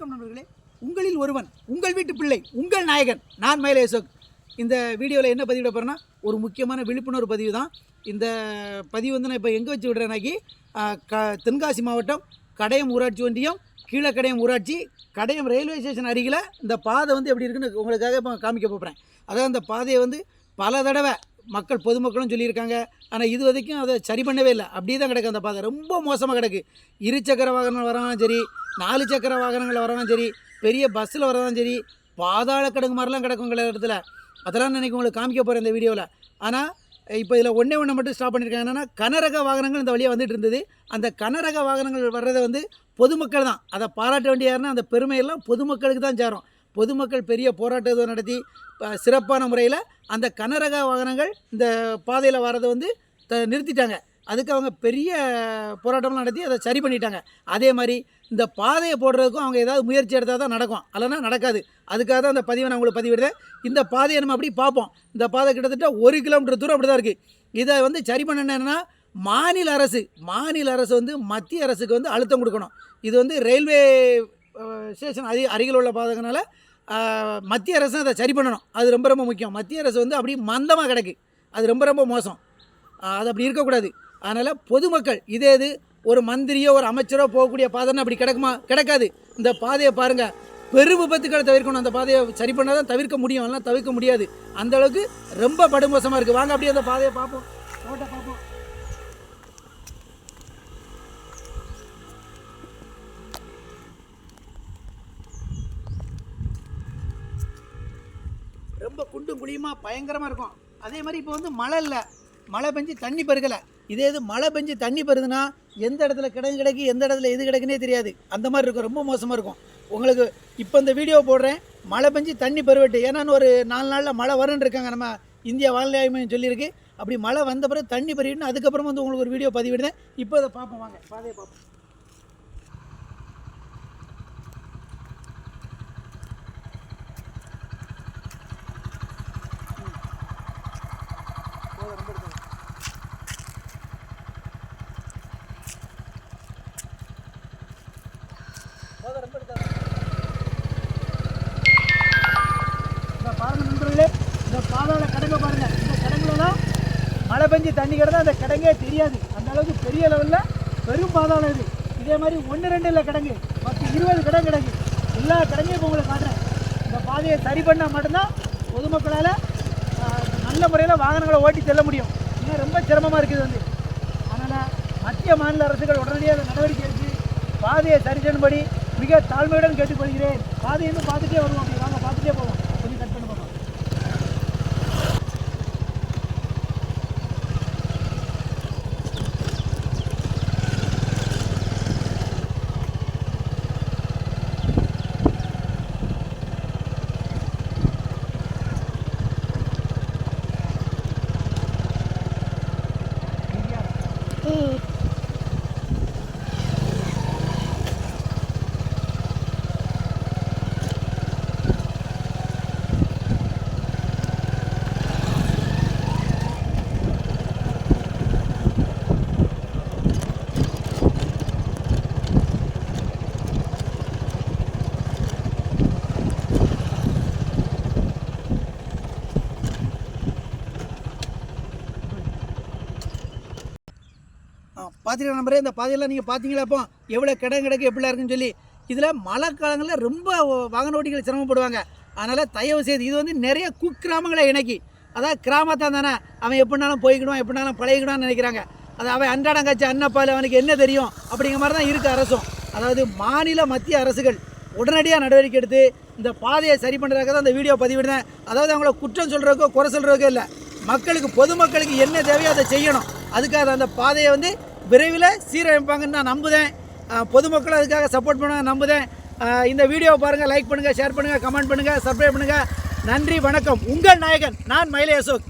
வணக்கம் நண்பர்களே. உங்களில் ஒருவன், உங்கள் வீட்டு பிள்ளை, உங்கள் நாயகன், நான் மயிலை அசோக். இந்த வீடியோவில் என்ன பதிவிட போகிறேன்னா, ஒரு முக்கியமான விழிப்புணர்வு பதிவு தான். இந்த பதிவு வந்து நான் இப்போ எங்கே வச்சு விடுறேன்னாக்கி, தென்காசி மாவட்டம் கடையம் ஊராட்சி ஒன்றியம், கீழக்கடையம் ஊராட்சி, கடையம் ரயில்வே ஸ்டேஷன் அருகில் இந்த பாதை வந்து எப்படி இருக்குன்னு உங்களுக்காக இப்போ காமிக்க போகிறேன். அதாவது அந்த பாதையை வந்து பல தடவை பொதுமக்களும் சொல்லியிருக்காங்க. ஆனால் இது வரைக்கும் அதை சரி பண்ணவே இல்லை. அப்படியே தான் கிடக்கு. அந்த பாதை ரொம்ப மோசமாக கிடக்கு. இருசக்கர வாகனங்கள் வரவும் சரி, 4 சக்கர வாகனங்கள் வரவும் சரி, பெரிய பஸ்ஸில் வரவும் சரி, பாதாள கிடங்கு மாதிரிலாம் கிடக்குங்கிற இடத்துல. அதெல்லாம் நினைக்க உங்களுக்கு காமிக்க போகிறேன் இந்த வீடியோவில். ஆனால் இப்போ இதில் ஒன்று மட்டும் ஸ்டாப் பண்ணியிருக்காங்க. என்னென்னா, கனரக வாகனங்கள் இந்த வழியாக வந்துட்டு இருந்தது. அந்த கனரக வாகனங்கள் வர்றதை வந்து பொதுமக்கள் தான் அதை பாராட்ட வேண்டிய. யாருன்னா அந்த பெருமையெல்லாம் பொதுமக்களுக்கு தான் சேரும். பொதுமக்கள் பெரிய போராட்டத்தை நடத்தி சிறப்பான முறையில் அந்த கனரக வாகனங்கள் இந்த பாதையில் வரதை வந்து நிறுத்திட்டாங்க. அதுக்கு அவங்க பெரிய போராட்டம்லாம் நடத்தி அதை சரி பண்ணிட்டாங்க. அதே மாதிரி இந்த பாதையை போடுறதுக்கும் அவங்க ஏதாவது முயற்சி எடுத்தால் தான் நடக்கும், இல்லைனா நடக்காது. அதுக்காக தான் இந்த பதிவை நான் உங்களுக்கு பதிவிடுறேன். இந்த பாதையை நம்ம அப்படி பார்ப்போம். இந்த பாதை கிட்டத்தட்ட 1 கிலோமீட்டர் தூரம் அப்படி தான் இருக்குது. இதை வந்து சரி பண்ணணுன்னா மாநில அரசு வந்து மத்திய அரசுக்கு வந்து அழுத்தம் கொடுக்கணும். இது வந்து ரயில்வே ஸ்டேஷன் அருகில் உள்ள பாதைனால மத்திய அரசு அதை சரி பண்ணணும். அது ரொம்ப ரொம்ப முக்கியம். மத்திய அரசு வந்து அப்படி மந்தமாக கிடக்கு. அது ரொம்ப ரொம்ப மோசம். அது அப்படி இருக்கக்கூடாது. அதனால் பொதுமக்கள் இது ஒரு மந்திரியோ ஒரு அமைச்சரோ போகக்கூடிய பாதைன்னு அப்படி கிடக்குமா? கிடக்காது. இந்த பாதையை பாருங்கள். பெரு விபத்துக்களை தவிர்க்கணும். அந்த பாதையை சரி பண்ணால் தான் தவிர்க்க முடியும், எல்லாம் தவிர்க்க முடியாது. அந்தளவுக்கு ரொம்ப படுமோசமாக இருக்குது. வாங்க அப்படியே அந்த பாதையை பார்ப்போம், ரோட்டை பார்ப்போம். ரொம்ப குண்டும் குழியுமா பயங்கரமாக இருக்கும். அதே மாதிரி இப்போ வந்து மழை இல்லை, மழை பெஞ்சு தண்ணி பெருகலை. இது மழை பெஞ்சு தண்ணி பெருகுதுன்னா எந்த இடத்துல கிடங்கு கிடைக்கு, எந்த இடத்துல எது கிடக்குன்னே தெரியாது. அந்த மாதிரி இருக்கும். ரொம்ப மோசமாக இருக்கும். உங்களுக்கு இப்போ இந்த வீடியோ போடுறேன், மழை பெஞ்சு தண்ணி பெருவட்டு. ஏன்னா ஒரு 4 நாளில் மழை வரும்னு இருக்காங்க. நம்ம இந்தியா வானிலை ஆய்வு மையம் சொல்லியிருக்கு. அப்படி மழை வந்த பிறகு தண்ணி பெருகிட்டு அதுக்கப்புறம் வந்து உங்களுக்கு ஒரு வீடியோ பதிவிடுறேன். இப்போ அதை பார்ப்போம், வாங்க பாதையை பார்ப்போம். இந்த பாருங்க நண்பர்களே, இந்த பாதாள கிடங்க பாருங்கள். இந்த கிடங்குலாம் மழை பெஞ்சு தண்ணி கிடந்தா அந்த கிடங்கே தெரியாது. அந்த அளவுக்கு பெரிய லெவலில் பெரும் பாதாளம் இது. இதே மாதிரி 1-2 இல்லை கிடங்கு, 10-20 கிடங்கு கிடக்கு. எல்லா கிடங்கையும் இப்போ உங்களை காட்டுறேன். இந்த பாதையை சரி பண்ணால் மட்டும்தான் பொதுமக்களால் நல்ல முறையில் வாகனங்களை ஓட்டி செல்ல முடியும். இன்னும் ரொம்ப சிரமமாக இருக்குது வந்து. அதனால் மத்திய மாநில அரசுகள் உடனடியாக நடவடிக்கை எடுத்து பாதையை சரி செய்யும்படி மிக தாழ்மையுடன் கேட்டுக்கொள்கிறேன். பாதையை பார்த்துட்டே வருவோம். அப்படி வாங்க பார்த்துட்டே போவோம். கொஞ்சம் கட் பண்ண போவோம். பார்த்துக்கிற நம்பரே, இந்த பாதையெல்லாம் நீங்கள் பார்த்தீங்களா? அப்போ எவ்வளோ கிடக்கு எப்படிலாம் இருக்குன்னு சொல்லி. இதில் மழை காலங்களில் ரொம்ப வாகன ஓட்டிகள் சிரமப்படுவாங்க. அதனால் தயவு செய்து இது வந்து நிறைய குக்கிராமங்களை இணைக்கி, அதாவது கிராமத்தான் தானே, அவன் எப்படினாலும் போய்க்கிடுவான், எப்படினாலும் பழகிக்கணும்னு நினைக்கிறாங்க. அது அவன் அன்றாடம் காய்ச்சி அன்னப்பால் அவனுக்கு என்ன தெரியும் அப்படிங்கிற மாதிரி தான் இருக்குது அரசும். அதாவது மாநில மத்திய அரசுகள் உடனடியாக நடவடிக்கை எடுத்து இந்த பாதையை சரி பண்ணுறதுக்காக தான் இந்த வீடியோ பதிவிடுறேன். அதாவது அவங்கள குற்றம் சொல்கிறதுக்கோ குறை சொல்கிறதுக்கோ இல்லை, மக்களுக்கு பொதுமக்களுக்கு என்ன தேவையோ அதை செய்யணும். அதுக்காக அந்த பாதையை வந்து விரைவில் சீரமைப்பாங்கன்னு நான் நம்புதேன். பொதுமக்களும் அதுக்காக சப்போர்ட் பண்ண நம்புதேன். இந்த வீடியோவை பாருங்கள், லைக் பண்ணுங்கள், ஷேர் பண்ணுங்கள், கமெண்ட் பண்ணுங்கள், சப்ஸ்கிரைப் பண்ணுங்கள். நன்றி, வணக்கம். உங்கள் நாயகன், நான் மயிலை அசோக்.